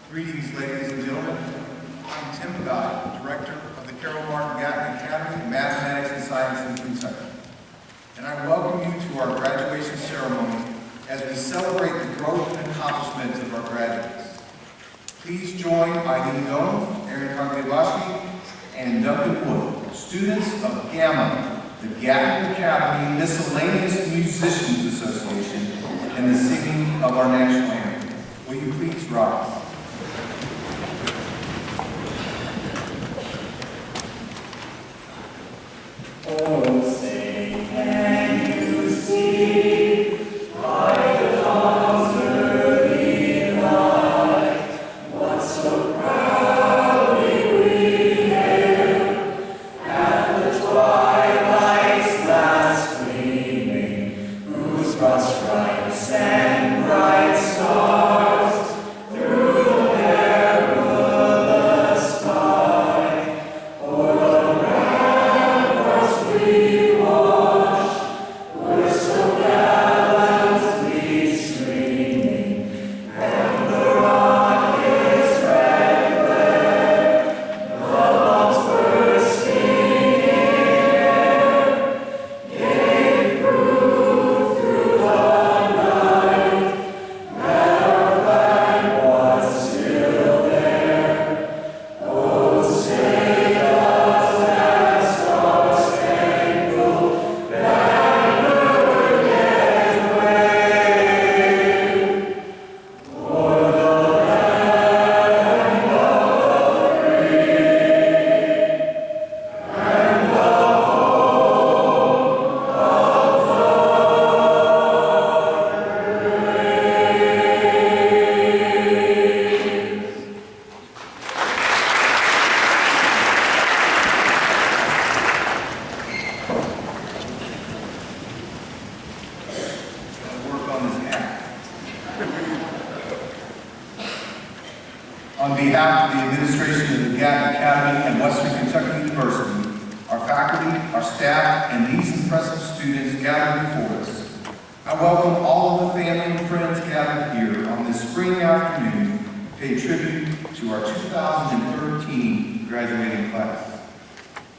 Greetings, ladies and gentlemen. I'm Tim Guy, Director of the Carol Martin Gatton Academy in Mathematics and Science in Kentucky. And I welcome you to our graduation ceremony as we celebrate the growth and accomplishments of our graduates. Please join Eileen Doan, Aaron Congley-Bosky, and Duncan Wood, students of Gamma, the Gatton Academy Miscellaneous Musicians Association, in the singing of our national anthem. Will you please rise? Oh, say, can you see by the dawn's early light what so proudly we hail at the twilight's last gleaming, whose broad stripes and bright stars through the perilous sky o'er the ramparts we watched were so gallantly streaming, and the rocket's red glare, the bombs bursting in air, gave proof through the night that our flag was still there. Oh, say does that star-spangled banner yet wave o'er the land of the free and the home of the brave. Gotta work on this hat. On behalf of the administration of the Gatton Academy and Western Kentucky University, our faculty, our staff, and these impressive students gathered before us, I welcome all of the family and friends gathered here on this spring afternoon to pay tribute to our 2013 graduating class.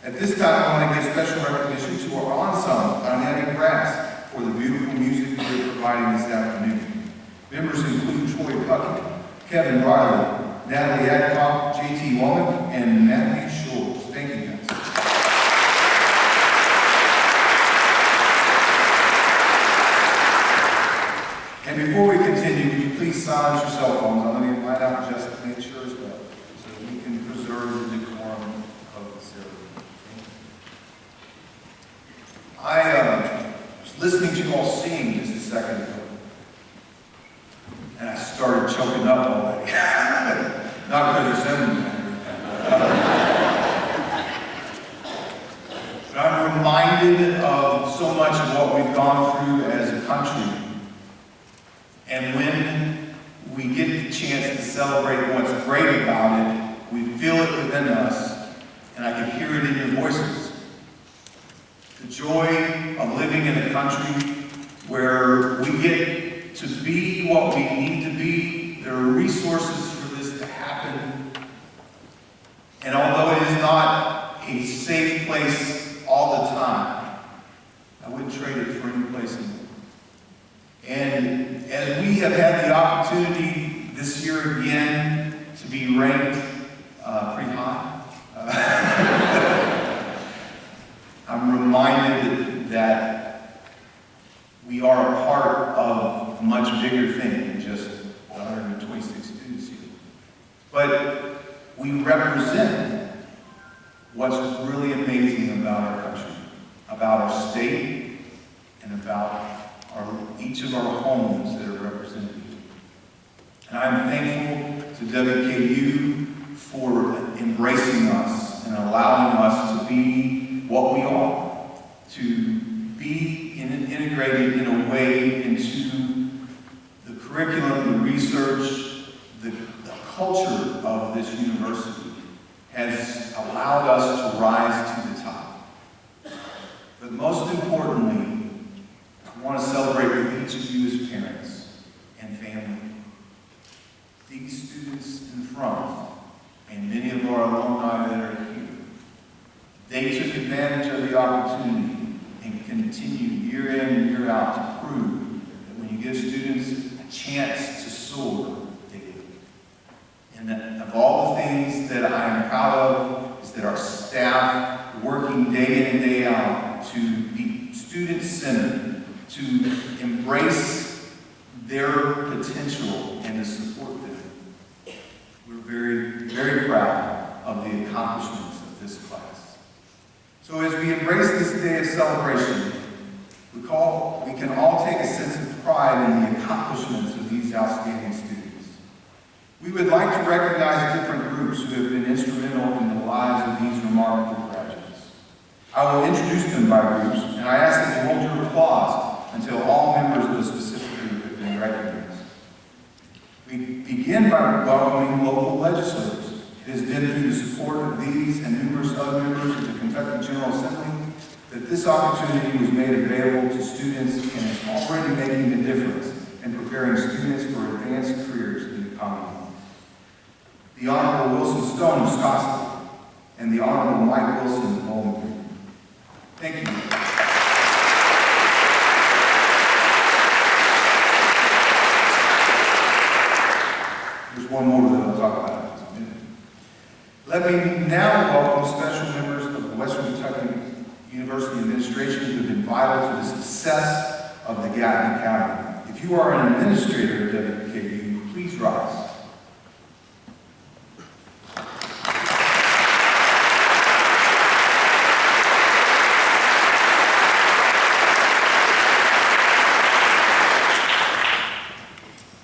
At this time, I want to give special recognition to our ensemble, Dynamic Brass, for the beautiful music they're providing this afternoon. Members include Troy Puckett, Kevin Riley, Natalie Adcock, J.T. Womack, and Matthew Schultz. Thank you, guys. And before we continue, would you please silence your cell phones? I'm going to invite out just to make sure as well, so that we can preserve the decorum of the ceremony. I was listening to you all sing just a second ago, and I started choking up already. Not because you're singing, but I'm reminded of so much of what we've gone through as a country. And when we get the chance to celebrate what's great about it, we feel it within us, and I can hear it in your voices. The joy of living in a country where we get to be what we need to be. There are resources for this to happen. And although it is not a safe place all the time, I wouldn't trade it for any place in the world. And as we have had the opportunity this year again to be ranked pretty high, I'm reminded that we are a part of a much bigger thing than just 126 students here. But we represent what's really amazing about our country, about our state, and about each of our homes that are represented here. And I'm thankful to WKU for embracing us and allowing us to be what we are, to be integrated in a way into the curriculum, the research, the culture of this university has allowed us to rise to the top. But most importantly, I want to celebrate with each of you as parents and family. These students students in front, and many of our alumni that are here, they took advantage of the opportunity and continue year in and year out to prove that when you give students a chance to soar, they do. And that of all the things that I am proud of is that our staff working day in and day out to be student-centered, to embrace their potential and to support them. We're very, very proud of the accomplishments of this class. So as we embrace this day of celebration, we can all take a sense of pride in the accomplishments of these outstanding students. We would like to recognize different groups who have been instrumental in the lives of these remarkable graduates. I will introduce them by groups, and I ask that you hold your applause until all members of a specific group have been recognized. We begin by welcoming local legislators. It has been through the support of these and numerous other members of the Kentucky General Assembly that this opportunity was made available to students and is already making a difference in preparing students for advanced careers in the Commonwealth. The Honorable Wilson Stone of Scottsdale and the Honorable Mike Wilson of Bowling Green. Thank you. There's one more that I'll talk about in a minute. Let me now welcome special members of the Western Kentucky University Administration who have been vital to the success of the Gatton Academy. If you are an administrator at WKU, please rise.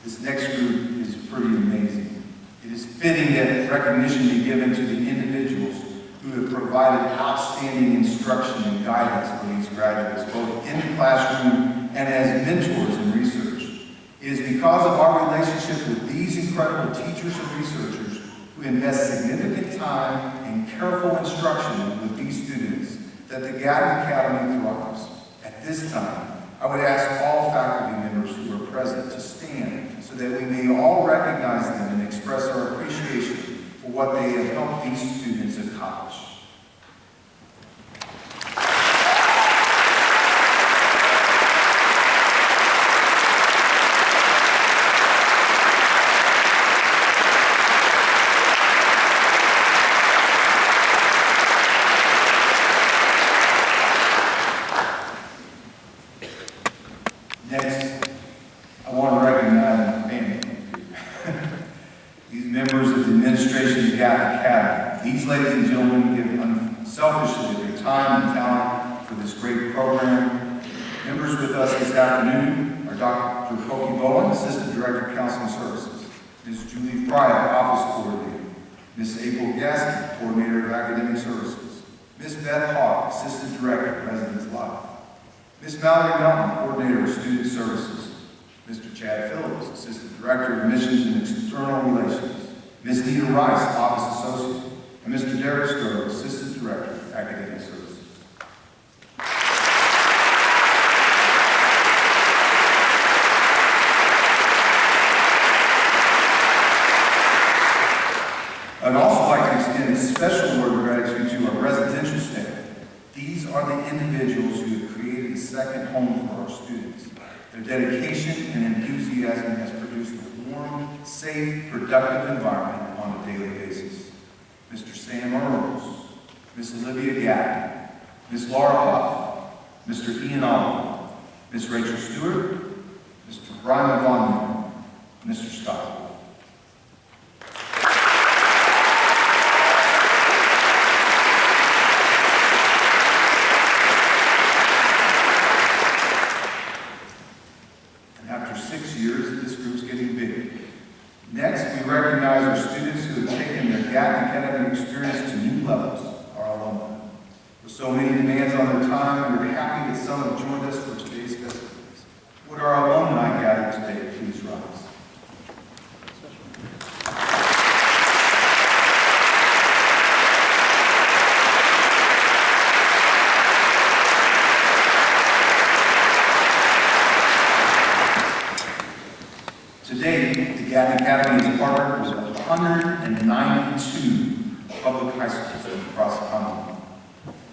This next group is pretty amazing. It is fitting that recognition be given to the individuals who have provided outstanding instruction and guidance for these graduates, both in the classroom and as mentors in research. It is because of our relationship with these incredible teachers and researchers who invest significant time and careful instruction with these students that the Gatton Academy thrives. At this time, I would ask all faculty members who are present to stand so that we may all recognize them and express our appreciation for what they have helped these students accomplish. Next, I want to recognize my family. These members of the administration of the Gatton Academy. These ladies and gentlemen give unselfishly their time and talent for this great program. Members with us this afternoon are Dr. Koki Bowen, Assistant Director of Counseling Services, Ms. Julie Fry, Office Coordinator, Ms. April Gasky, Coordinator of Academic Services, Ms. Beth Hawk, Assistant Director of Residence Life, Ms. Mallory Melton, Coordinator of Student Services, Mr. Chad Phillips, Assistant Director of Admissions and External Relations, Ms. Nita Rice, Office Associate, and Mr. Derek Strode, Assistant Director of Academic Services. I'd also like to extend a special word of gratitude to our residential staff. These are the individuals who have created a second home for our students. Their dedication and enthusiasm has produced a warm, safe, productive environment on a daily basis. Mr. Sam Earls, Ms. Olivia Gatton, Ms. Laura Huff, Mr. Ian Oliver, Ms. Rachel Stewart, Mr. Brian Von Mr. Scott. After 6 years, this group's getting bigger. Next, we recognize our students who have taken their Gatton Academy experience to new levels, our alumni. With so many demands on their time, we're happy that some have joined us for today's festivities. Would our alumni gather today please rise? Today, the Gatton Academy is partnered with 192 public high schools across the Commonwealth.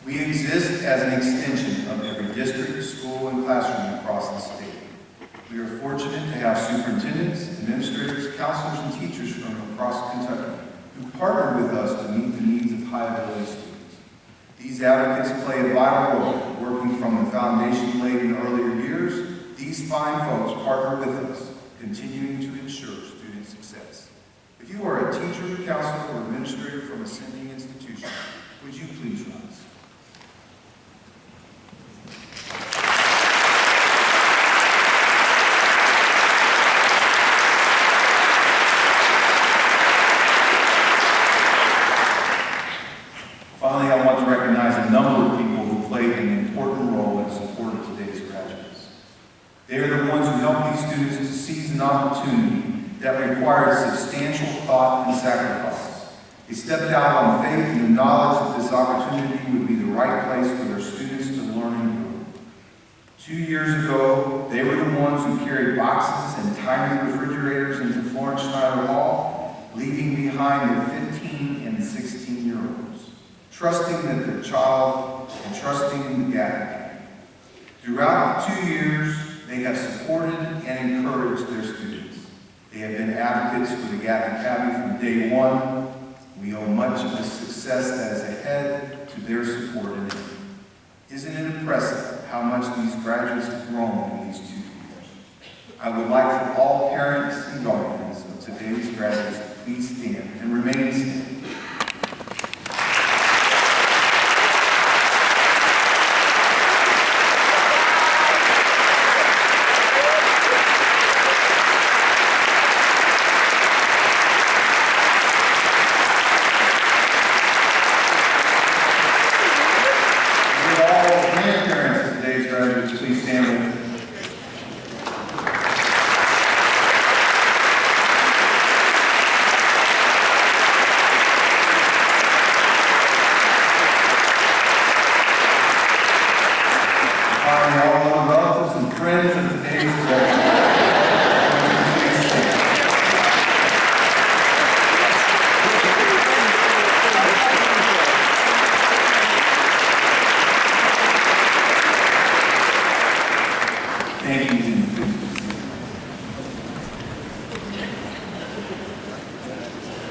We exist as an extension of every district, school, and classroom across the state. We are fortunate to have superintendents, administrators, counselors, and teachers from across Kentucky who partner with us to meet the needs of high-ability students. These advocates play a vital role working from the foundation laid in earlier years. These fine folks partner with us, continuing to ensure student success. If you are a teacher, counselor, or administrator from a sending institution, would you please rise? Finally, I want to recognize a number of people who played an important role in support of today's graduates. They are the ones who help these students to seize an opportunity that required substantial thought and sacrifice. They stepped out on faith and the knowledge that this opportunity would be the right place for their students to learn and grow. 2 years ago, they were the ones who carried boxes and tiny refrigerators into Florence Schneider Hall, leaving behind the 15 and 16-year-olds, trusting that their child and trusting in the Gatton. Throughout the 2 years, they have supported and encouraged their students. They have been advocates for the Gatton Acaemy from day one. We owe much of the success that is ahead to their support in it. Isn't it impressive how much these graduates have grown in these 2 years? I would like for all parents and guardians of today's graduates to please stand and remain standing. Please stand with me. Finally, all the relatives and friends of today's graduates. Thank you.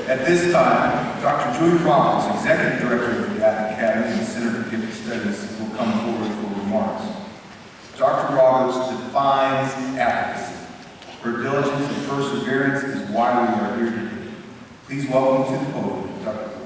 At this time, Dr. Julie Robbins, Executive Director of the Gatton Acaemy and Center for Gifted Studies, will come forward for remarks. Dr. Robbins defines advocacy. Her diligence and perseverance is why we are here today. Please welcome to the podium, Dr. Robbins.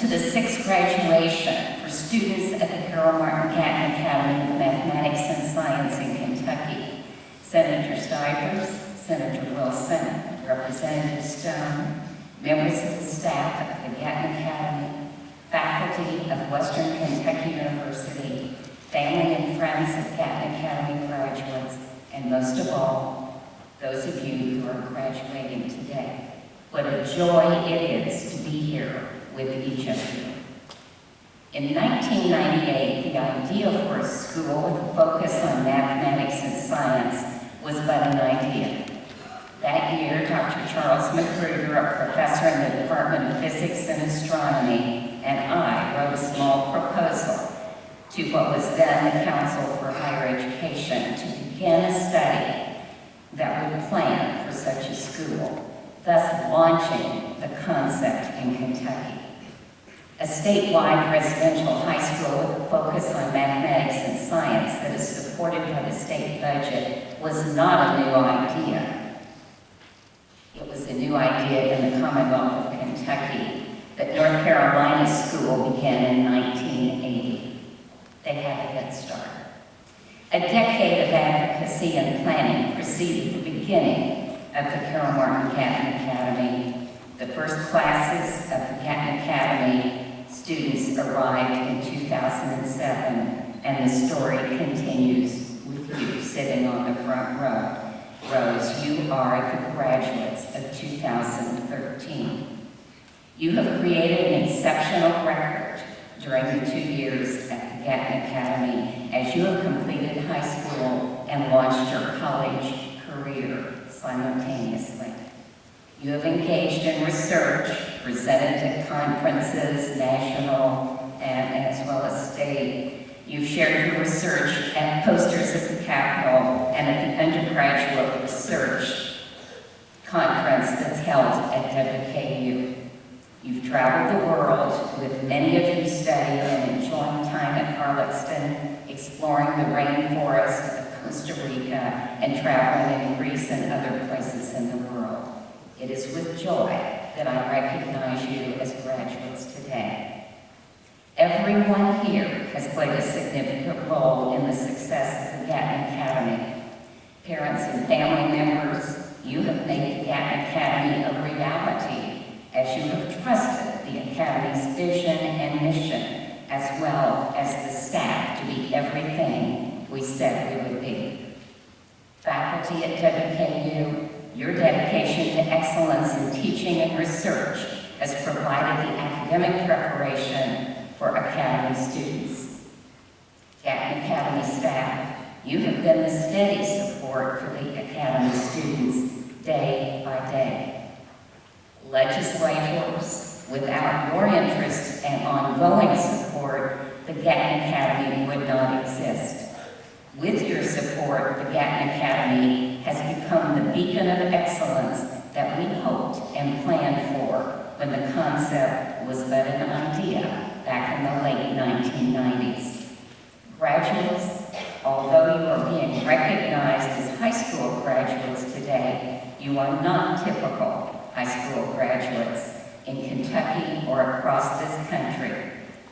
To the 6th graduation for students at the Carol Martin Gatton Academy of Mathematics and Science in Kentucky. Senator Stivers, Senator Wilson, Representative Stone, members of the staff of the Gatton Academy, faculty of Western Kentucky University, family and friends of Gatton Academy graduates, and most of all, those of you who are graduating today. What a joy it is to be here with each of you. In 1998, the idea for a school with a focus on mathematics and science was but an idea. That year, Dr. Charles Magruder, a professor in the Department of Physics and Astronomy, and I wrote a small proposal to what was then the Council for Higher Education to begin a study that would plan for such a school, thus launching the concept in Kentucky. A statewide residential high school with a focus on mathematics and science that is supported by the state budget was not a new idea. It was a new idea in the Commonwealth of Kentucky that North Carolina School began in 1980. They had a head start. A decade of advocacy and planning preceded the beginning of the Carol Martin Gatton Academy. The first classes of the Gatton Academy students arrived in 2007, and the story continues with you sitting on the front rows. You are the graduates of 2013. You have created an exceptional record during the 2 years at the Gatton Academy you have completed high school and launched your college career simultaneously. You have engaged in research, presented at conferences, national and as well as state. You've shared your research at posters at the Capitol and at the undergraduate research conference that's held at WKU. You've traveled the world, with many of you studying and enjoying time at Harlexton, exploring the rainforest of Costa Rica, and traveling in Greece and other places in the world. It is with joy that I recognize you as graduates today. Everyone here has played a significant role in the success of the Gatton Academy. Parents and family members, you have made the Gatton Academy a reality as you have trusted the Academy's vision and mission, as well as the staff to be everything we said we would be. Faculty at WKU, your dedication to excellence in teaching and research has provided the academic preparation for Academy students. Gatton Academy staff, you have been the steady support for the Academy students day by day. Legislators, without your interest and ongoing support, the Gatton Academy would not exist. With your support, the Gatton Academy has become the beacon of excellence that we hoped and planned for when the concept was but an idea back in the late 1990s. Graduates, although you are being recognized as high school graduates today, you are not typical high school graduates in Kentucky or across this country.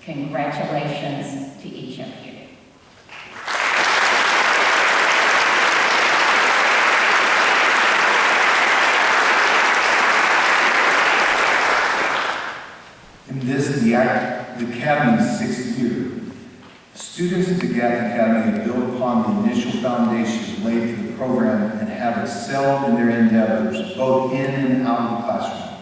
Congratulations to each of you. In this, the Academy's sixth year, students at the Gatton Academy have built upon the initial foundation laid for the program and have excelled in their endeavors, both in and out of the classroom.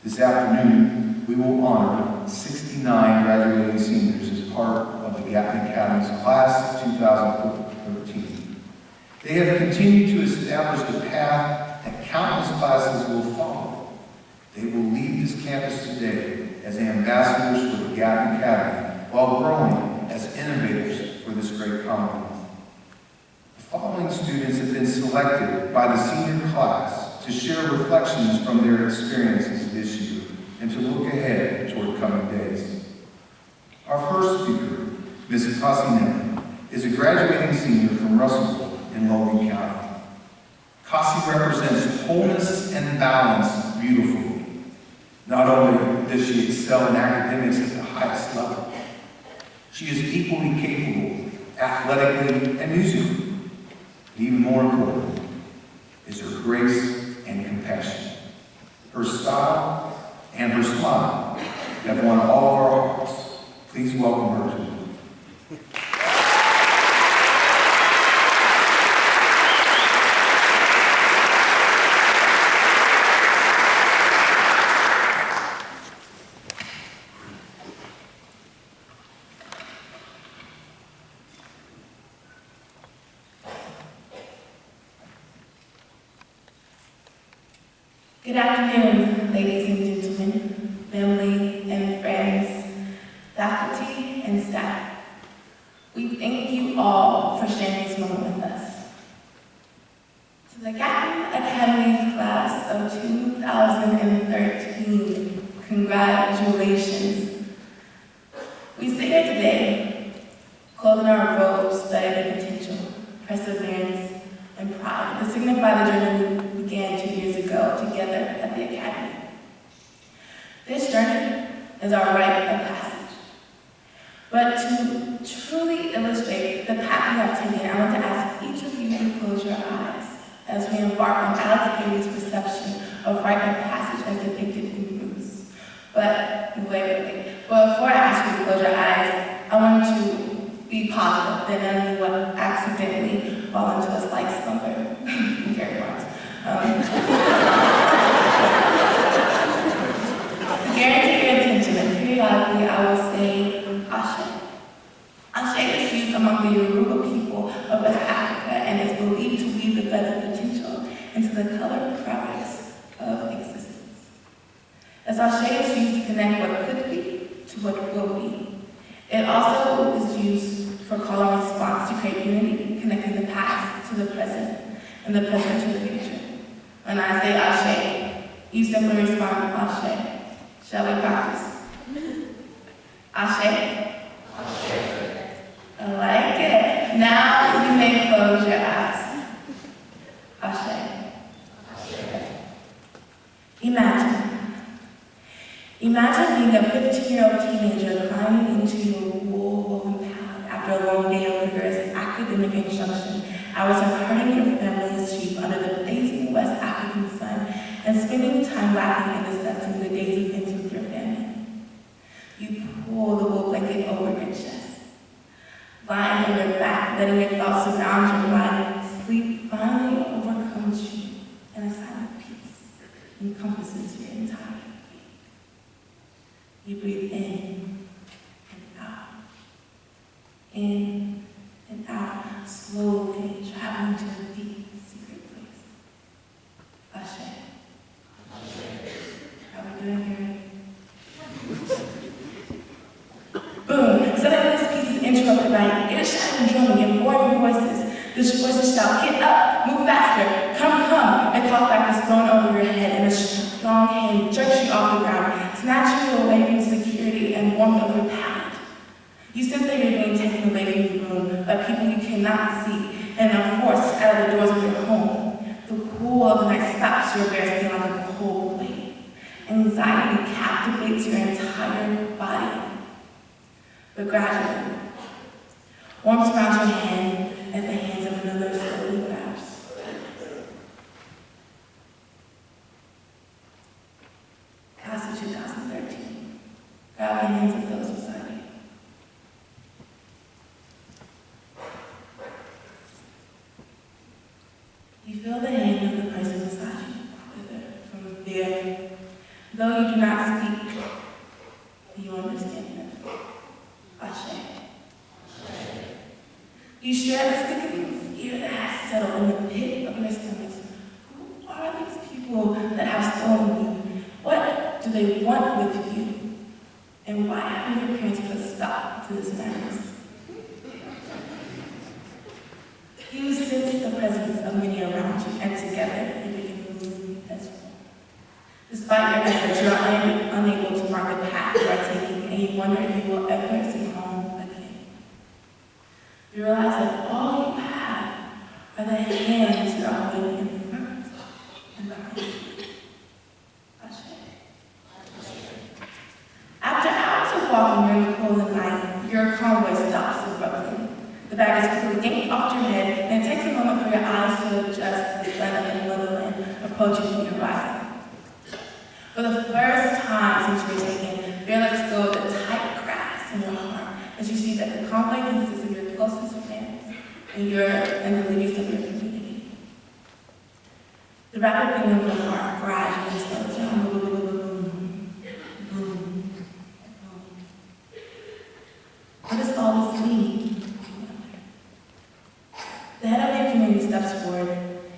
This afternoon, we will honor 69 graduating seniors as part of the Gatton Academy's class of 2013. They have continued to establish the path that countless classes will follow. They will leave this campus today as ambassadors for the Gatton Academy while growing as innovators for this great commonwealth. The following students have been selected by the senior class to share reflections from their experiences this year and to look ahead toward coming days. Our first speaker, Ms. Acaemy, is a graduating senior from Russellville in Logan County. Cassie represents wholeness and balance beautifully. Not only does she excel in academics at the highest level, she is equally capable athletically and musically. And even more important is her grace and compassion. Her style and her smile have won all of our hearts. Please welcome her to the group. Good afternoon, ladies and gentlemen, family and friends, faculty and staff. We thank you all for sharing this moment with us. To the Gatton Academy class of 2013, congratulations. We sit here today, clothed in our robes, studying the potential, perseverance, and pride to signify the journey we began 2 years ago together at the Academy. This journey is our rite of passage. But to truly illustrate the path we have taken, I want to ask each of you to close your eyes as we embark on Alex Haley's perception of rite of passage as depicted in Bruce. But wait. Before I ask you to close your eyes, I want to be positive that none of you will accidentally fall into a slight slumber. Very much. To guarantee your attention, and periodically I will say Ashe. Ashe is used among from the Yoruba people of West Africa and is believed to weave the threads of potential into the colored fabrics of existence. The sachet is used to connect what could be to what will be. It also is used for call and response to create unity, connecting the past to the present and the present to the future. When I say Ashe, you simply respond, Ashe. Shall we practice? Ashe? I like it. Now you may close your eyes. Ashe. Imagine being a 15-year-old teenager climbing into your wool-woven pad after a long day of rigorous academic instruction, hours of herding your family's sheep under the blazing West African sun, and spending time laughing and discussing the day's events with your family. You pull the wool blanket over your chest, lying on your back, letting your thoughts surround your mind. Sleep finally overcomes you, and a silent peace encompasses your entire being. You breathe in and out, in and out, slowly traveling to a deep, secret place. Ashe. How are we doing here? Boom! Suddenly this piece is interrupted by ear-shattering drumming and boring voices. The voices shout, get up, move faster, come, and clockback is thrown over your head and a strong hand jerks you off the ground, snatching you away from the security and warmth of your palate. You sense that you're being taken away from the room by people you cannot see and are forced out of the doors of your home. The cool of the night slaps your bare skin like a cold blade. Anxiety captivates your entire body. But gradually, warmth surrounds your hand as the hands of another slowly grasp. Class of 2013. Grab the hands of those beside you. You feel the hand of the person beside you quiver from fear. Though you do not speak, you understand them. Ashe. You share the sickening fear that has settled in the pit of your stomachs. Who are these people that have stolen you? What do they want with you? And why haven't your parents put a stop to this madness? You sense the presence of many around you, and together you begin to move as one. Despite your efforts, you are unable to mark the path you are taking, and you wonder if you will ever see home again. You realize that all you have are the hands you are holding in front and behind you. Ashe. After hours of walking during the cold of night, your convoy stops abruptly. The bag is quickly yanked off your head, and it takes a moment for your eyes to adjust to the sun in Motherland approaching the horizon. For the first time since you're taken, fear lets go of the tight grasp in your heart as you see that the convoy consists of your closest friends and the leaders of your community. The rapid beating of your heart gradually slows down. Boom, boom, boom. What does all this mean? The head of your community steps forward.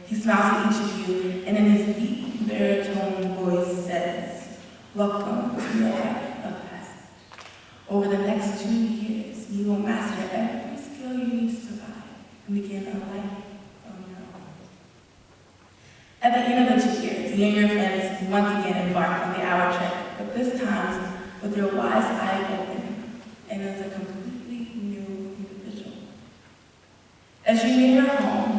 He smiles at each of you, and in his deep, baritone voice says, welcome to your rite of passage. Over the next 2 years, you will master every skill you need to survive and begin a life on your own. At the end of the 2 years, you and your friends once again embark on the hour trek, but this time with your wise eye open and as a completely new individual. As you near your home,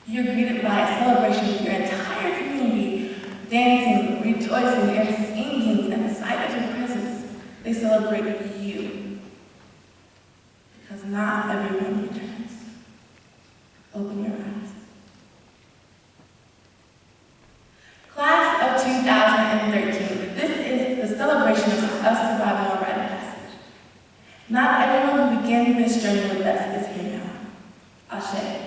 you're greeted by a celebration of your entire community, dancing, rejoicing, and singing at the sight of your presence. They celebrate you, because not everyone returns. Open your eyes. Class of 2013, this is the celebration of us surviving our rite of passage. Not everyone who began this journey with us is here now. Ashe.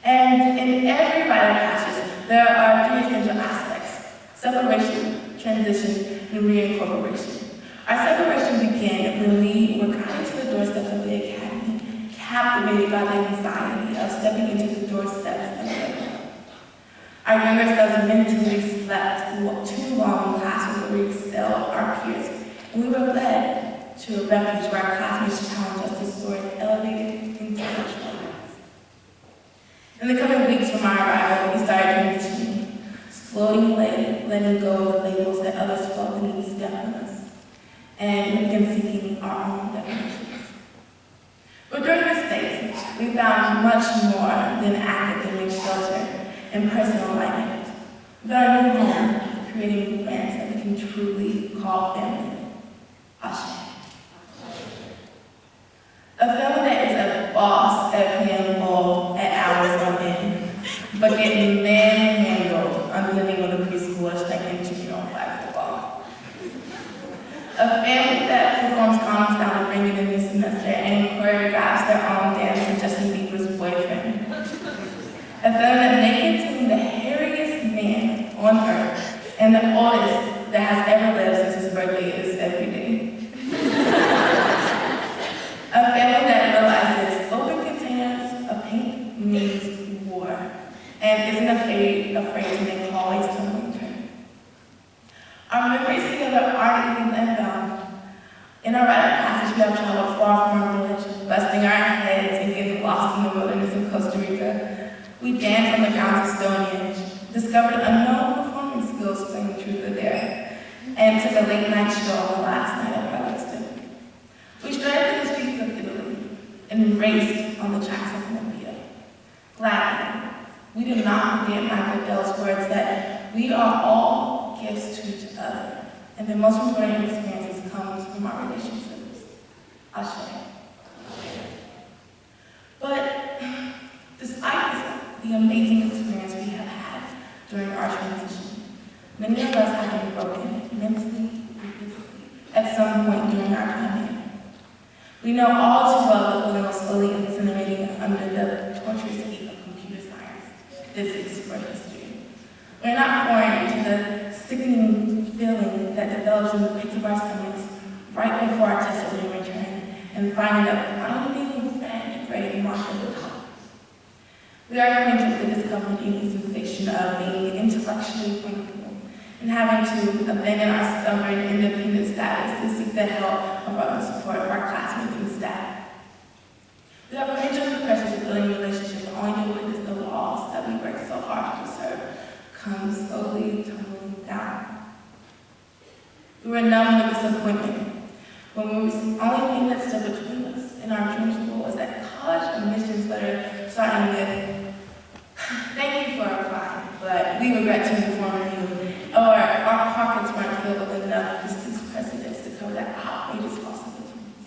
And in every rite of passage, there are 3 essential aspects: separation, transition, and reincorporation. Our celebration began when we were guided to the doorsteps of the Academy, captivated by the anxiety of stepping into the doorsteps of the world. Our younger selves mentally slept 2 long classes where we excelled our peers, and we were led to a refuge where our classmates challenged us to soar in elevated intellectual heights. In the coming weeks from our arrival, we started transitioning, slowly letting go of the labels that others felt the need to step on us, and we began seeking our own definitions. But during this phase, we found much more than academic shelter and personal alignment. We got our new home, creating friends that we can truly call family. Ashe. A family that is a boss at playing ball at hours on end, but getting manhandled under the name of the preschoolers that can junior on flag football. A family that performs condoms down the ring in the new semester and choreographs their own dance with Justin Bieber's boyfriend. A family that maintains the hairiest man on earth and the oldest that has ever lived since his birthday is every day. A family that realizes open containers of paint means war and isn't afraid to make hallways tumbling turn. Our memories together aren't even unbound. In our rite of passage, we have traveled far from our village, busting our heads and getting lost in the wilderness of Costa Rica. We danced on the grounds of Stonehenge, discovered unknown performance skills playing truth or dare, and took a late night show on the last night of our listing. We strayed through the streets of Italy and raced on the tracks of Olympia. Gladly, we did not forget Michael Dell's words that we are all gifts to each other, and the most important experiences comes from our relationships. Ashe. But despite the amazing experience we have had during our transition, many of us have been broken mentally and physically at some point during our time here. We know all too well the feeling of slowly incinerating under the torturous heat of computer science, physics, or history. We're not foreign into the sickening feeling that develops in the pits of our stomachs right before our test of return and finding a blinding red gray mark at the top. We are acquainted with the discomforting sensation of being intellectually vulnerable and having to abandon our stubborn, independent status to seek the help of our support of our classmates and staff. We are acquainted with the pressures of building relationships only to witness the walls that we work so hard to preserve come slowly tumbling down. We were numb with disappointment when the only thing that stood between us and our dream school was that college admissions letter starting with, "Thank you for applying, but we regret to inform you," or "Our pockets weren't filled with enough distance precedents to cover the outrageous loss of the twins."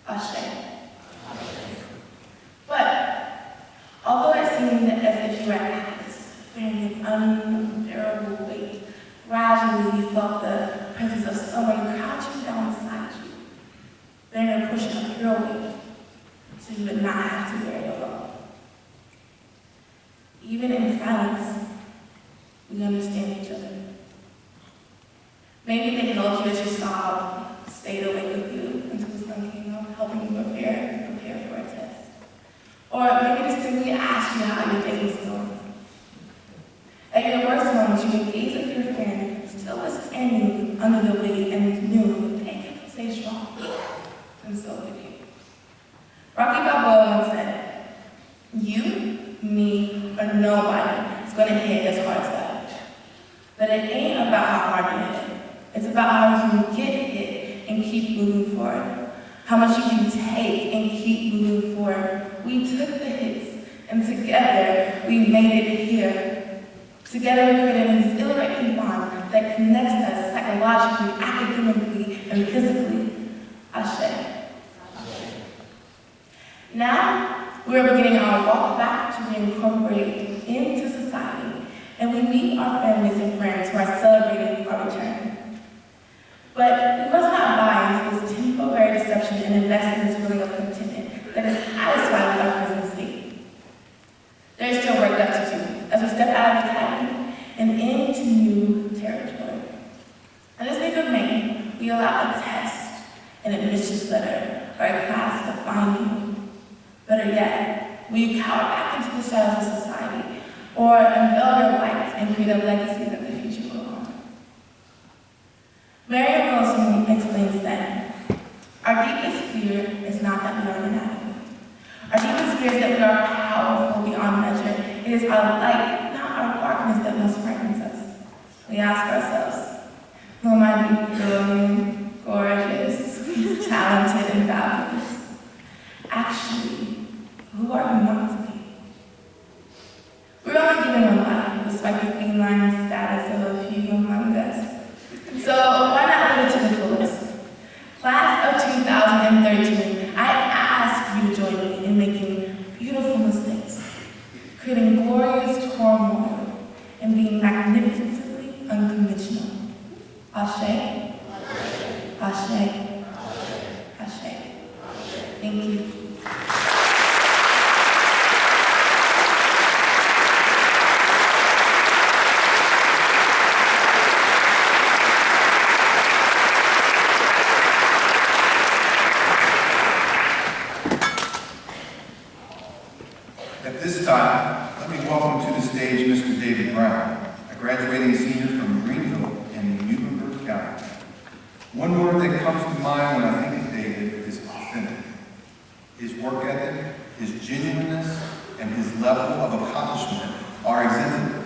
Ashe. But although it seemed as if you were at this, bearing an unbearable weight, gradually you felt the presence of someone crouching down beside you, bearing a portion of your weight, so you would not have to bear it alone. Even in silence, we understand each other. Maybe they held you as you sobbed, stayed awake with you until the sun came up, helping you prepare for a test. Or maybe just simply asked you how your day was going. At your worst moments, you would gaze at your friend, still standing under the weight, and knew they could stay strong. And so did you. Rocky Balboa once said, "You, me, or nobody is going to hit as hard as that." But it ain't about how hard you hit. It's about how you can get hit and keep moving forward. How much you can take and keep moving forward. We took the hits, and together we made it here. Together we created an exhilarating bond that connects us psychologically, academically, and physically. Ashe. Now, we are beginning our walk back to reincorporate into society, and we meet our families and friends who are celebrating our return. But we must not buy into this temporary deception and invest in this feeling of contentment that is satisfied with our present state. There is still work left to do as we step out of the academy and into new territory. On this week of May, we allow a Will you cower back into the shadows of society, or unveil your light and create a legacy that the future will honor? Mary Wilson explains that our deepest fear is not that we are inadequate. Our deepest fear is that we are powerful beyond measure. It is our light, not our darkness, that most frightens us. We ask ourselves, who am I to be brilliant, gorgeous, talented, and fabulous? Actually, who are we not to be? We're only given one life, despite the feline status of a few among us. So why not live it to the fullest? Class of 2013, I ask you to join me in making beautiful mistakes, creating glorious turmoil, and being magnificently unconventional. Ashe? Ashe? Ashe? Thank you. At this time, let me welcome to the stage Mr. David Brown, a graduating senior from Greenville in Newburgh County. One word that comes to mind when I think of David is authentic. His work ethic, his genuineness, and his level of accomplishment are exemplary.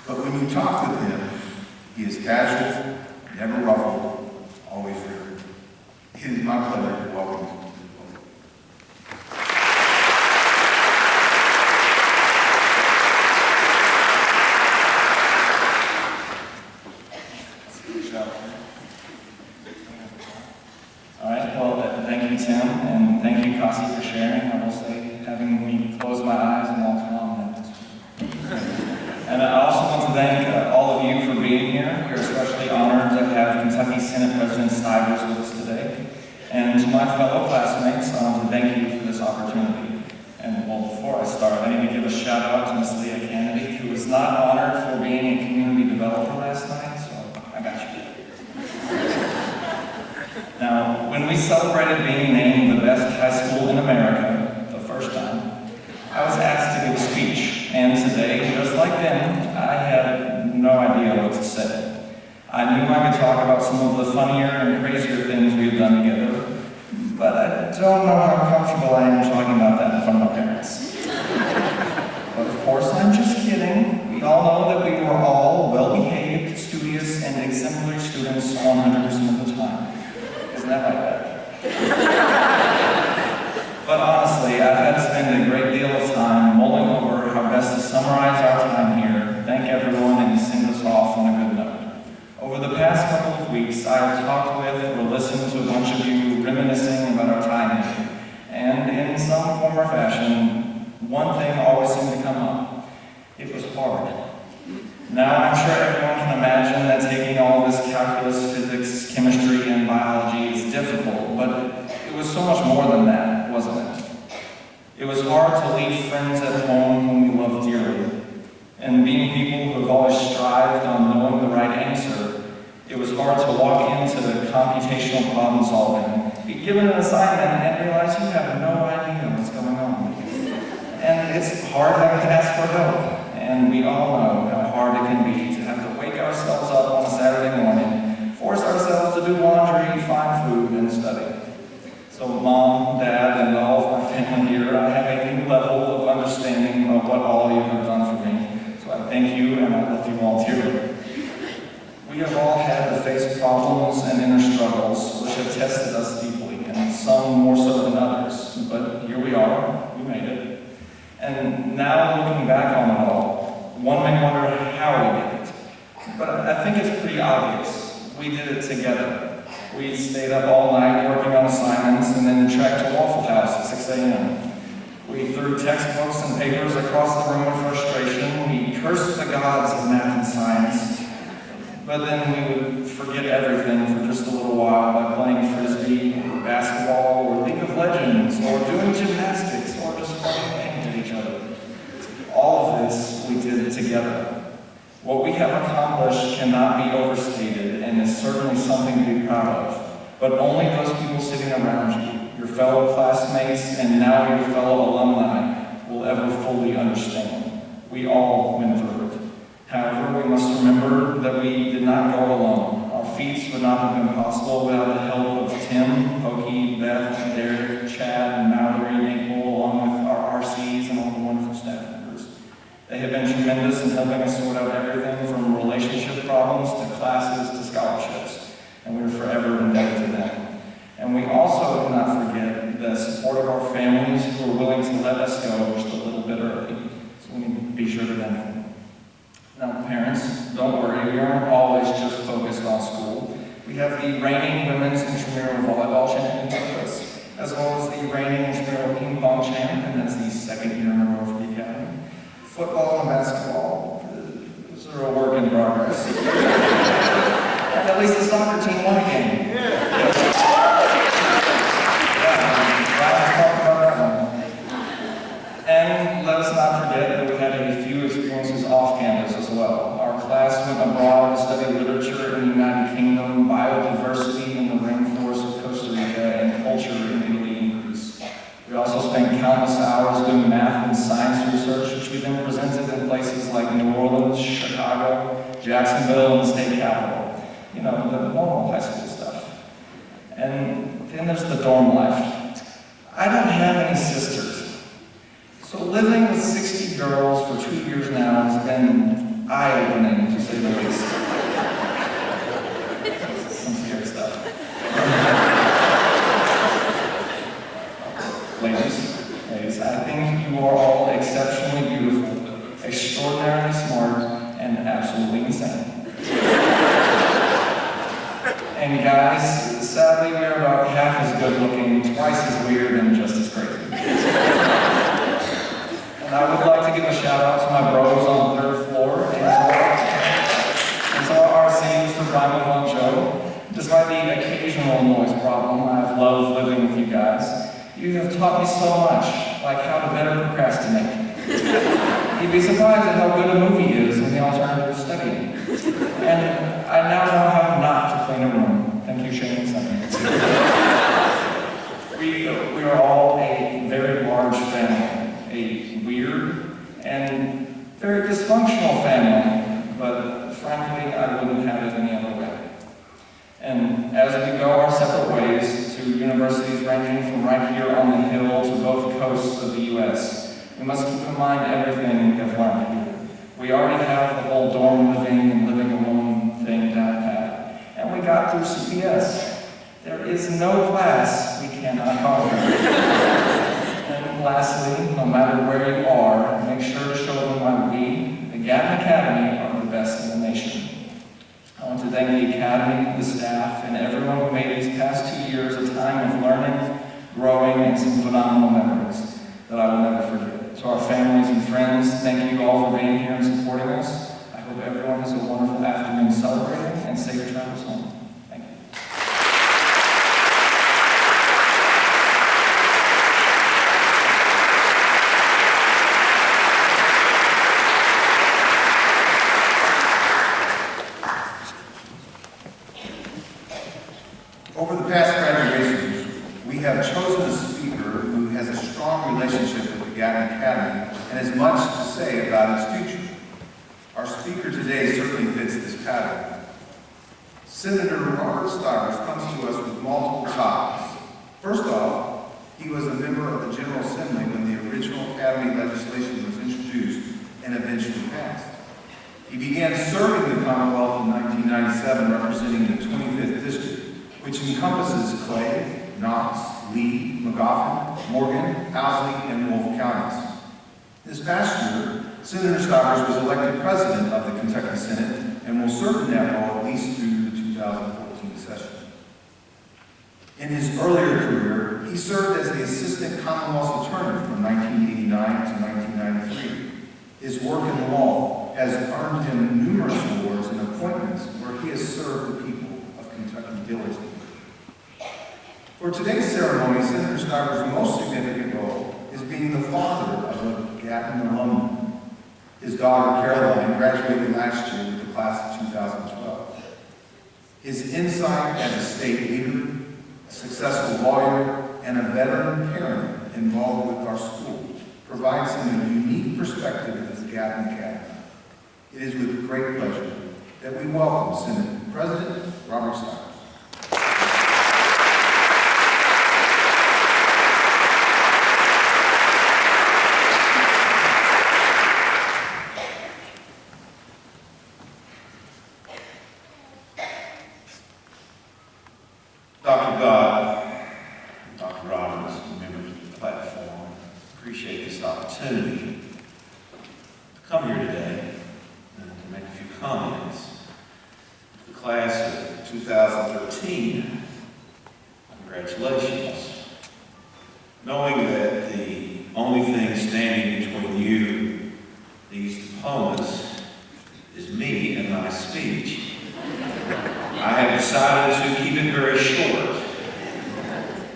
But when you talk with him, he is casual, never ruffled, always real. It is my pleasure to welcome him. All right, well, thank you, Tim, and thank you, Kasi, for sharing. I will say, having me close my eyes and walk calm. And I also want to thank all of you for being here. We're especially honored to have Kentucky Senate President Stivers with us today. And to my fellow classmates, I want to thank you for this opportunity. And well, before I start, I need to give a shout out to Miss Leah Kennedy, who was not honored for being a community developer last night, so I got you. Now, when we celebrated being named the best high school in America the first time, I was asked to give a speech, and today, just like then, I had no idea what to say. I knew I could talk about some of the funnier and crazier things we've done together, but I don't know how comfortable I am talking about that in front of my parents. But of course, I'm just kidding. We all know that we were all well-behaved, studious, and exemplary students 100% of the time. Isn't that like that? But honestly, I've had to spend a great deal of time mulling over how best to summarize our time here, thank everyone, and send us off on a good note. Over the past couple of weeks, I have talked with or listened to a bunch of you reminiscing about our time here. And in some form or fashion, one thing always seemed to come up. It was hard. Now, I'm sure everyone can imagine that taking all of this calculus, physics, chemistry, and biology is difficult, but it was so much more than that, wasn't it? It was hard to leave friends at home whom we love dearly. And being people who have always strived on knowing the right answer, it was hard to walk into computational problem solving, be given an assignment, and realize you have no idea what's going on. And it's hard having to ask for help. And we all know how hard it can be to have to wake ourselves up on a Saturday morning, force ourselves to do laundry, find food, and study. So Mom, Dad, and all of my family here, I have a new level of understanding of what all of you have done for me. So I thank you, and I love you all dearly. We have all had to face problems and inner struggles which have tested us deeply, and some more so than others. But here we are, we made it. And now looking back on it all, one may wonder how we did it. But I think it's pretty obvious. We did it together. We stayed up all night working on assignments and then trekked to Waffle House at 6 a.m. We threw textbooks and papers across the room in frustration. We cursed the gods of math and science. But then we would forget everything for just a little while by playing frisbee, or basketball, or League of Legends, or doing gymnastics, or just playing games at each other. All of this we did together. What we have accomplished cannot be overstated and is certainly something to be proud of. But only those people sitting around you, your fellow classmates and now your fellow alumni, ever fully understand. We all went through it. However, we must remember that we did not go alone. Our feats would not have been possible without the help of Tim, Pokey, Beth, Derek, Chad, and Mallory, Maple, along with our RCs and all the wonderful staff members. They have been tremendous in helping us sort out everything from relationship problems to classes to scholarships, and we are forever indebted to them. And we also cannot forget the support of our families who are willing to let us go just a little bit early, so we need to be sure to thank them. Now, parents, don't worry, we aren't always just focused on school. We have the reigning women's intramural volleyball champions with us, as well as the reigning intramural ping pong champion, and that's the second year in a row for the Academy. Football and basketball, those are a work in progress. And at least the soccer team won a game. And let us not forget that we had a few experiences off campus as well. Our class went abroad to study literature in the United Kingdom, biodiversity in the rainforest of Costa Rica, and culture in Italy and Greece. We also spent countless hours doing math and science research, which we then presented in places like New Orleans, Chicago, Jacksonville, and the state capitol. You know, the normal high school stuff. And then there's the dorm life. I don't have any sisters. So living with 60 girls for 2 years now has been eye-opening, to say the least. Some scary stuff. Ladies, I think you are all exceptionally beautiful, extraordinarily smart, and absolutely insane. And guys, sadly, we are about half as good looking, twice as weird, and just as crazy. And I would like to give a shout out to my bros on the third floor and to our RC, Mr. Brian Von Joe. Despite the occasional noise problem, I have loved living with you guys. You have taught me so much, like how to better procrastinate. You'd be surprised at how good a movie is in the alternative study. And I now know how not to clean a room. Thank you, Shane and Sunny. We are all a very large family, a weird and very dysfunctional family, but frankly, I wouldn't have it any other way. And as we go our separate ways to universities ranging from right here on the hill to both coasts of the U.S., we must keep in mind everything we have learned here. We already have the whole dorm living and living alone thing down pat, and we got through CPS. There is no class we cannot conquer. And lastly, no matter where you are, make sure to show them why we, the Gatton Academy, are the best in the nation. I want to thank the Academy, the staff, and everyone who made these past 2 years a time of learning, growing, and some phenomenal memories that I will never forget. To our families and friends, thank you all for being here and supporting us. I hope everyone has a wonderful afternoon celebrating and safe travels home. Thank you. Over the past graduations, we have chosen a speaker who has a strong relationship with the Gatton Academy and has much to say about its future. Our speaker today certainly fits this pattern. Senator Robert Stivers comes to us with multiple topics. First off, he was a member of the General Assembly when the original Academy legislation was introduced and eventually passed. He began serving the Commonwealth in 1997, representing the 25th District, which encompasses Clay, Knox, Lee, McGoffin, Morgan, Owsley, and Wolfe counties. This past year, Senator Stivers was elected president of the Kentucky Senate and will serve in that role at least through the 2014 session. In his earlier career, he served as the Assistant Commonwealth Attorney from 1989 to 1993. His work in law has earned him numerous awards and appointments where he has served the people of Kentucky diligently. For today's ceremony, Senator Stivers' most significant role is being the father of a Gatton alumna. His daughter, Caroline, graduated last year with the class of 2012. His insight as a state leader, a successful lawyer, and a veteran parent involved with our school provides him a It is with great pleasure that we welcome Senate President Robert Stiles. Dr. God, Dr. Roberts, members of the platform, appreciate this opportunity to come here today and to make a few comments. The class of 2013, congratulations. Knowing that the only thing standing between you, these diplomas, is me and my speech, I have decided to keep it very short.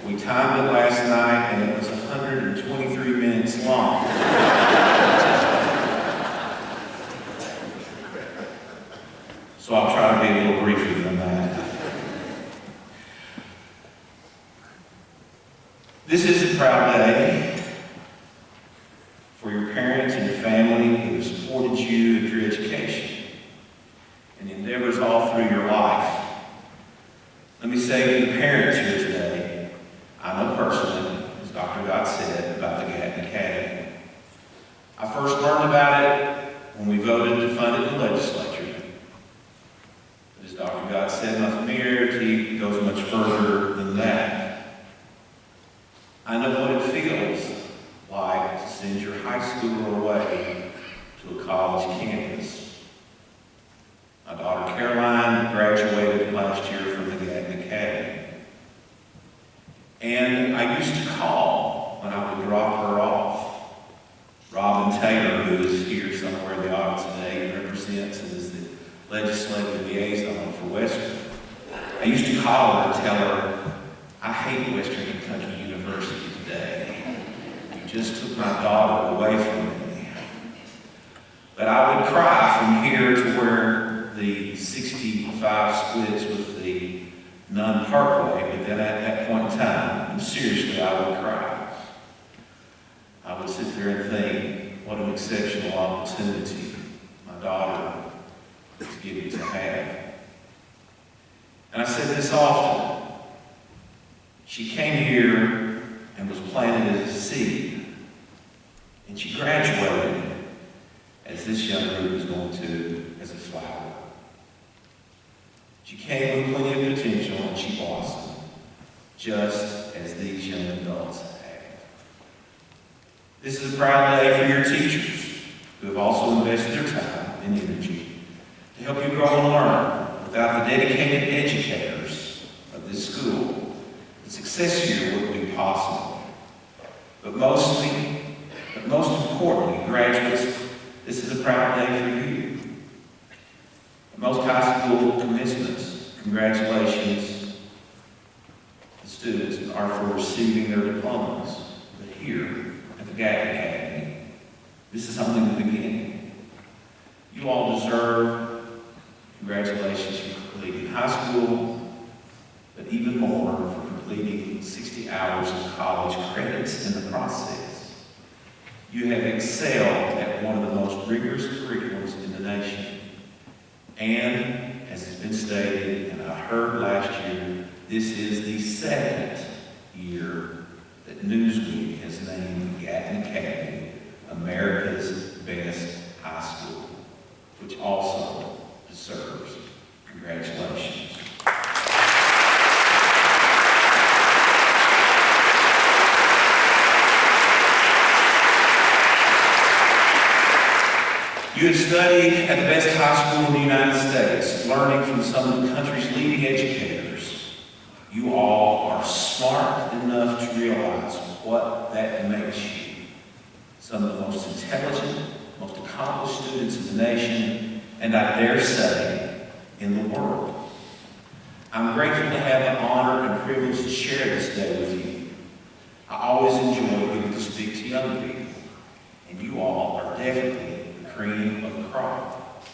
We timed it last night and it was 123 minutes long. So I'll try to be a little briefer than that. This is a proud day for your parents and your family who have supported you with your education and endeavors all through your life. Let me say to the parents here today, I know personally, as Dr. Gott said, about the Gatton Academy. I first learned about it when we voted to fund it in the legislature. But as Dr. Gott said, my familiarity goes much further than that. I know what it feels like to send your high schooler away to a college campus. My daughter Caroline graduated last year from the Gatton Academy. And I used to call when I would drop her off. Robin Taylor, who is here somewhere in the audience today, represents and is the legislative liaison for Western. I used to call her and tell her, I hate Western Kentucky University today. You just took my daughter away from me. But I would cry from here to where the 65 splits with the Nunn Parkway, but then at that point in time, and seriously, I would cry. I would sit there and think, what an exceptional opportunity my daughter is getting to have. And I said this often. She came here and was planted as a seed, and she graduated, as this young group is going to, as a flower. She came with plenty of potential and she blossomed, just as these young adults have. This is a proud day for your teachers, who have also invested their time and energy to help you grow and learn. Without the dedicated educators of this school, the success here wouldn't be possible. But most importantly, graduates, this is a proud day for you. Most high school commencements, congratulations, the students are for receiving their diplomas. But here at the Gatton Academy, this is only the beginning. You all deserve congratulations for completing high school, but even more for completing 60 hours of college credits in the process. You have excelled at one of the most rigorous curriculums in the nation. And, as has been stated, and I heard last year, this is the second year that Newsweek has named Gatton Academy America's Best High School, which also deserves congratulations. You have studied at the best high school in the United States, learning from some of the country's leading educators. You all are smart enough to realize what that makes you. Some of the most intelligent, most accomplished students in the nation, and I dare say, in the world. I'm grateful to have the honor and privilege to share this day with you. I always enjoy getting to speak to young people, and you all are definitely cream of the crop.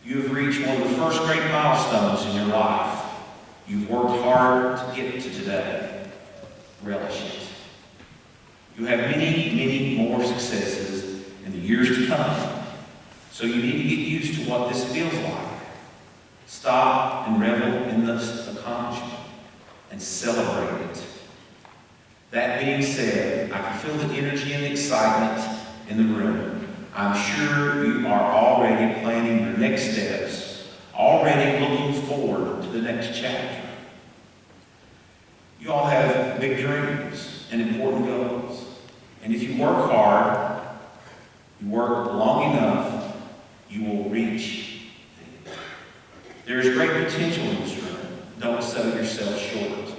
You have reached one of the first great milestones in your life. You've worked hard to get to today. Relish it. You have many, many more successes in the years to come. So you need to get used to what this feels like. Stop and revel in this accomplishment and celebrate it. That being said, I can feel the energy and excitement in the room. I'm sure you are already planning your next steps, already looking forward to the next chapter. You all have big dreams and important goals. And if you work hard, you work long enough, you will reach them. There is great potential in this room. Don't sell yourself short.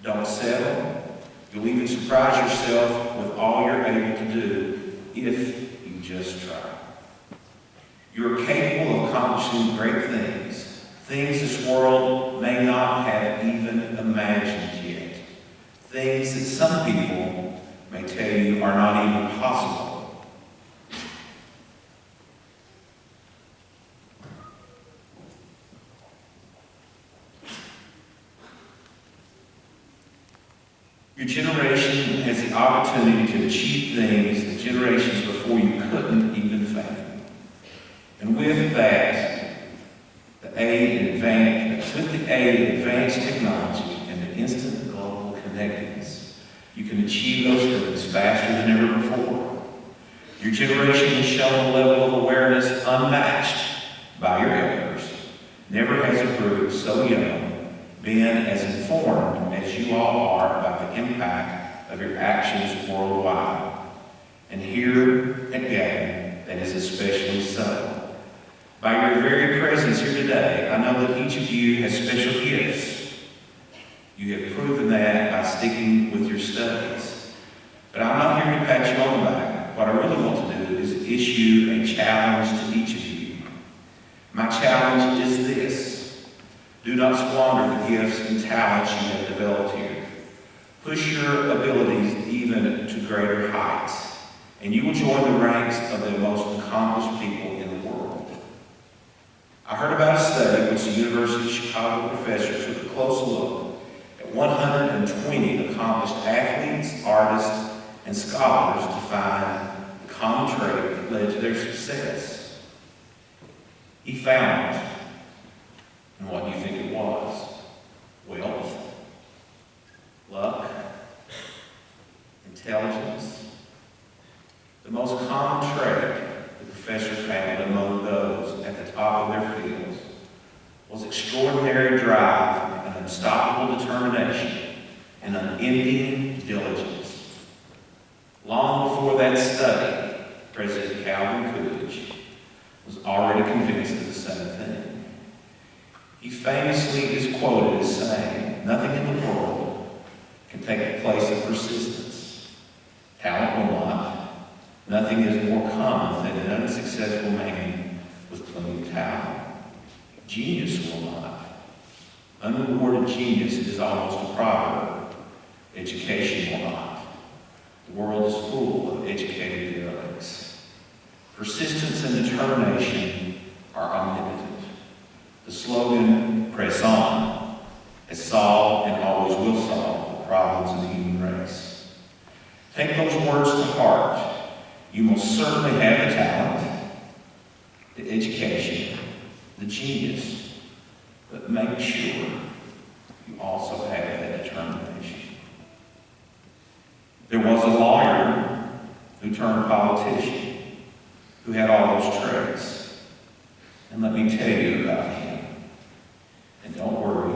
Don't settle. You'll even surprise yourself with all you're able to do if you just try. You're capable of accomplishing great things, things this world may not have even imagined yet, things that some people may tell you are not even possible. Your generation has the opportunity to achieve things that generations before you couldn't even fathom. And with that, with the aid of advanced technology and the instant global connectedness, you can achieve those things faster than ever before. Your generation has shown a level of awareness unmatched by your elders. Never has a group so young been as informed as you all are about the impact of your actions worldwide. And here at Gatton, that is especially so. By your very presence here today, I know that each of you has special gifts. You have proven that by sticking with your studies. But I'm not here to pat you on the back. What I really want to do is issue a challenge to each of you. My challenge is this. Do not squander the gifts and talents you have developed here. Push your abilities even to greater heights, and you will join the ranks of the most accomplished people in the world. I heard about a study which the University of Chicago professor took a close look at 120 accomplished athletes, artists, and scholars to find the common trait that led to their success. He found, and what do you think it was? Wealth, luck, intelligence. The most common trait the professor found among those at the top of their fields was extraordinary drive and unstoppable determination and unending diligence. Long before that study, President Calvin Coolidge was already convinced of the same thing. He famously is quoted as saying, "Nothing in the world can take the place of persistence. Talent will not. Nothing is more common than an unsuccessful man with plenty of talent. Genius will not. Unrewarded genius is almost a proverb. Education will not. The world is full of educated derelicts. Persistence and determination are omnipotent. The slogan, 'Press on,' has solved and always will solve the problems of the human race. Take those words to heart. You most certainly have the talent, the education, the genius, but make sure you also have that determination. There was a lawyer who turned politician, who had all those traits. And let me tell you about him. And don't worry,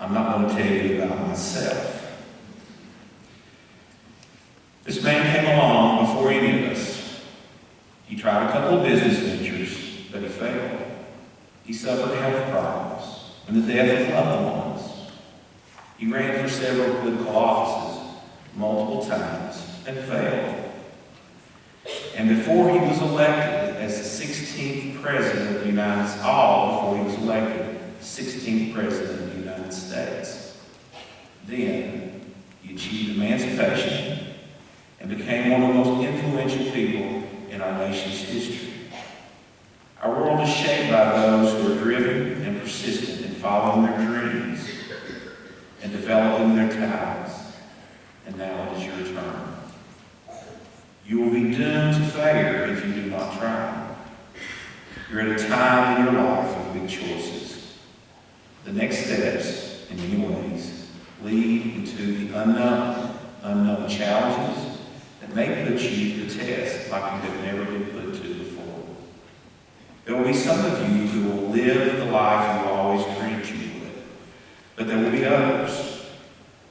I'm not going to tell you about myself. This man came along before he knew us. He tried a couple of business ventures, but he failed. He suffered health problems and the death of loved ones. He ran for several political offices multiple times and failed. And before he was elected as the 16th president of the United States, before he was elected 16th president of the United States, then he achieved emancipation and became one of the most influential people in our nation's history. Our world is shaped by those who are driven and persistent in following their dreams and developing their talents. And now it is your turn. You will be doomed to failure if you do not try. You're at a time in your life of big choices. The next steps, in many ways, lead into the unknown challenges that may put you to the test like you have never been put to before. There will be some of you who will live the life you always dreamed you would, but there will be others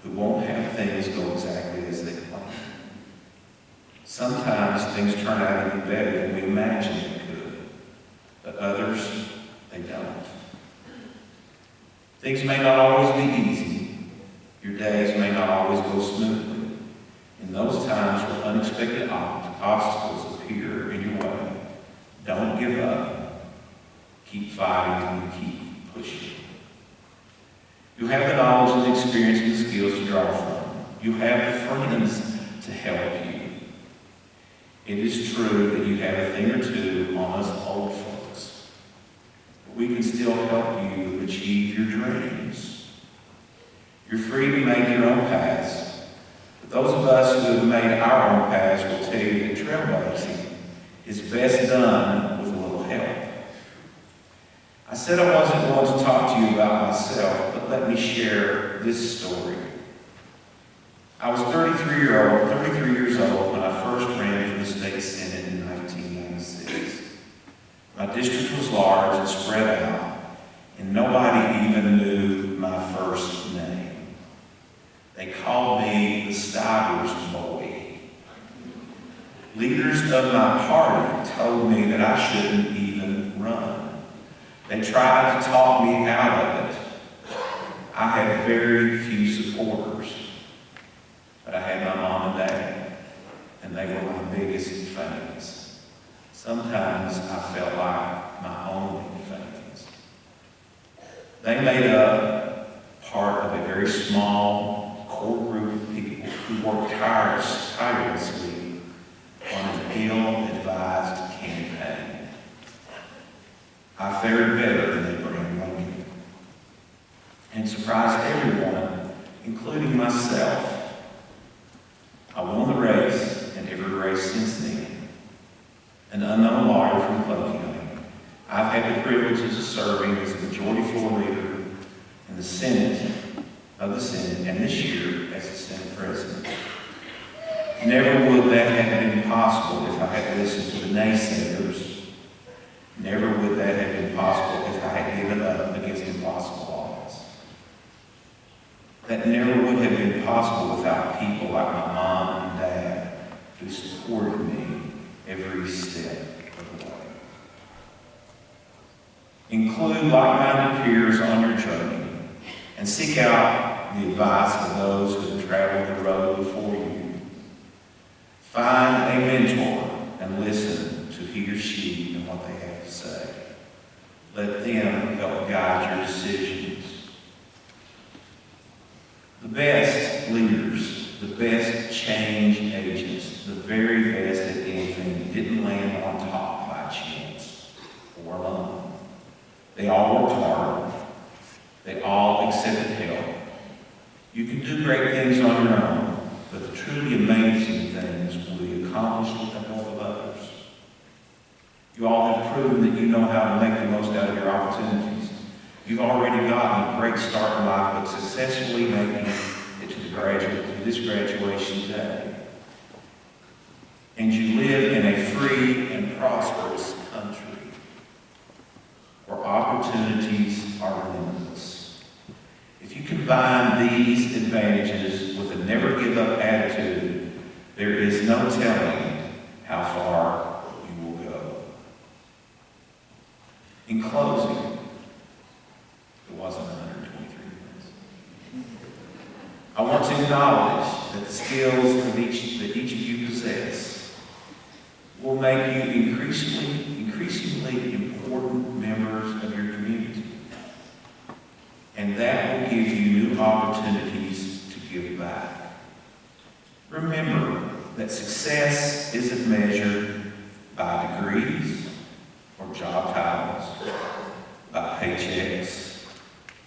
who won't have things go exactly as they plan. Sometimes things turn out even better than we imagined they could, but others, they don't. Things may not always be easy. Your days may not always go smoothly. In those times where unexpected obstacles appear in your way, don't give up. Keep fighting and keep pushing. You have the knowledge and the experience and the skills to draw from. You have the friends to help you. It is true that you have a thing or two on us old folks, but we can still help you achieve your dreams. You're free to make your own paths, but those of us who have made our own paths will tell you that trailblazing is best done with a little help. I said I wasn't going to talk to you about myself, but let me share this story. I was 33 years old when I first ran for the state senate in 1996. My district was large and spread out, and nobody even knew my first name. They called me the Stivers boy. Leaders of my party told me that I shouldn't even run. They tried to talk me out of it. I had very few supporters, but I had my mom and dad, and they were my biggest fans. Sometimes I felt like my only fans. They made up part of a very small core group of people who worked tirelessly on an ill-advised campaign. I fared better than Abraham Lincoln and surprised everyone, including myself. I won the race and every race since then. An unknown lawyer from Acaemy, I've had the privileges of serving as a majority floor leader in the Senate, and this year as the Senate President. Never would that have been possible if I had listened to the naysayers. Never would that have been possible if I had given up against impossible odds. That never would have been possible without people like my mom and dad who supported me every step of the way. Include like-minded peers on your journey and seek out the advice of those who have traveled the road before you. Find a mentor and listen to he or she and what they have to say. Let them help guide your decisions. The best leaders, the best change agents, the very best at anything didn't land on top by chance or alone. They all worked hard. They all accepted help. You can do great things on your own, but the truly amazing things will be accomplished with the help of others. You all have proven that you know how to make the most out of your opportunities. You've already gotten a great start in life, but successfully making it to this graduation day. And you live in a free and prosperous country where opportunities are limitless. If you combine these advantages with a never-give-up attitude, there is no telling how far you will go. In closing, it wasn't 123 minutes. I want to acknowledge that the skills that each of you possess will make you increasingly important members of your community. And that will give you new opportunities to give back. Remember that success isn't measured by degrees or job titles, by paychecks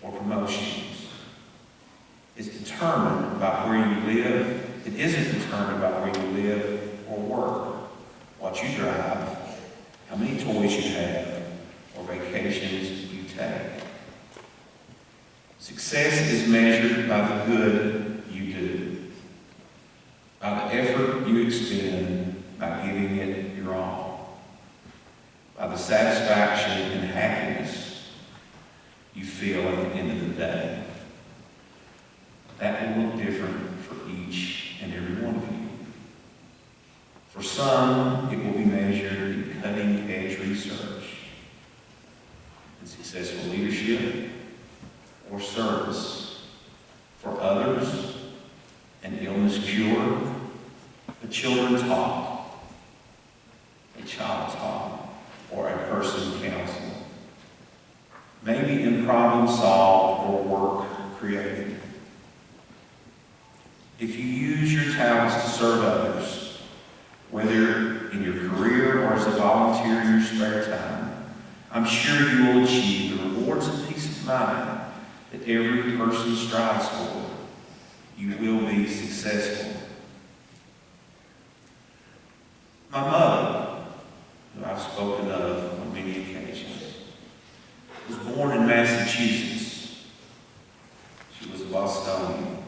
or promotions. It's determined by where you live. It isn't determined by where you live or work, what you drive, how many toys you have, Success is measured by the good you do, by the effort you expend, by giving it your all, by the satisfaction and happiness you feel at the end of the day. That will look different for each and every one of you. For some, it will be measured in cutting-edge research, in successful leadership, or service. For others, an illness cured, a children taught, a child taught, or a person counseled. Maybe in problem solved or work created. If you use your talents to serve others, whether in your career or as a volunteer in your spare time, I'm sure you will achieve the rewards and peace of mind that every person strives for. You will be successful. My mother, who I've spoken of on many occasions, was born in Massachusetts. She was a Bostonian.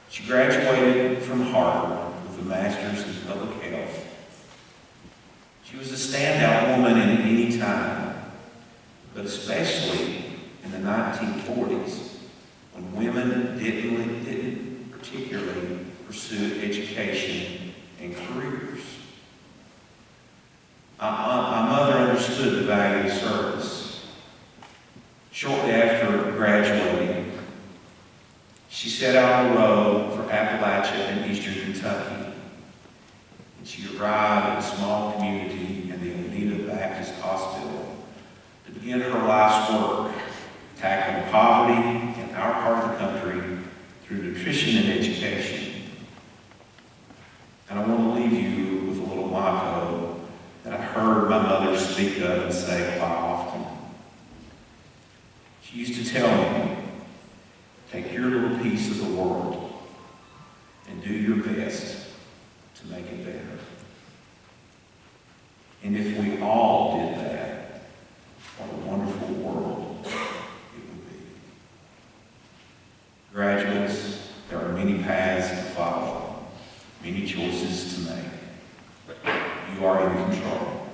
She graduated from Harvard with a master's in public health. She was a standout woman in any time, but especially in the 1940s, when women didn't particularly pursue education and careers. My mother understood the value of service. Shortly after graduating, she set out on the road for Appalachia and eastern Kentucky. And she arrived at a small community in the Oneida Baptist Hospital to begin her life's work, tackling poverty in our part of the country through nutrition and education. And I want to leave you with a little motto that I heard my mother speak of and say quite often. She used to tell me, take your little piece of the world and do your best to make it better. And if we all did that, what a wonderful world it would be. Graduates, there are many paths to follow, many choices to make. You are in control.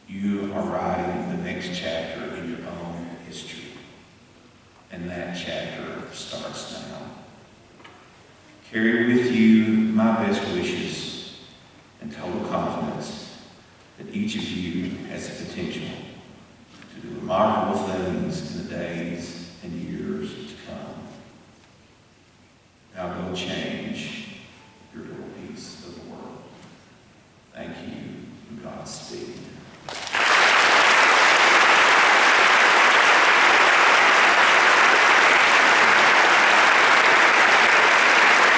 You are writing the next chapter in your own history. And that chapter starts now. Carry with you my best wishes and total confidence that each of you has the potential to do remarkable things in the days and years to come. Now go change your little piece of the world. Thank you, and Godspeed.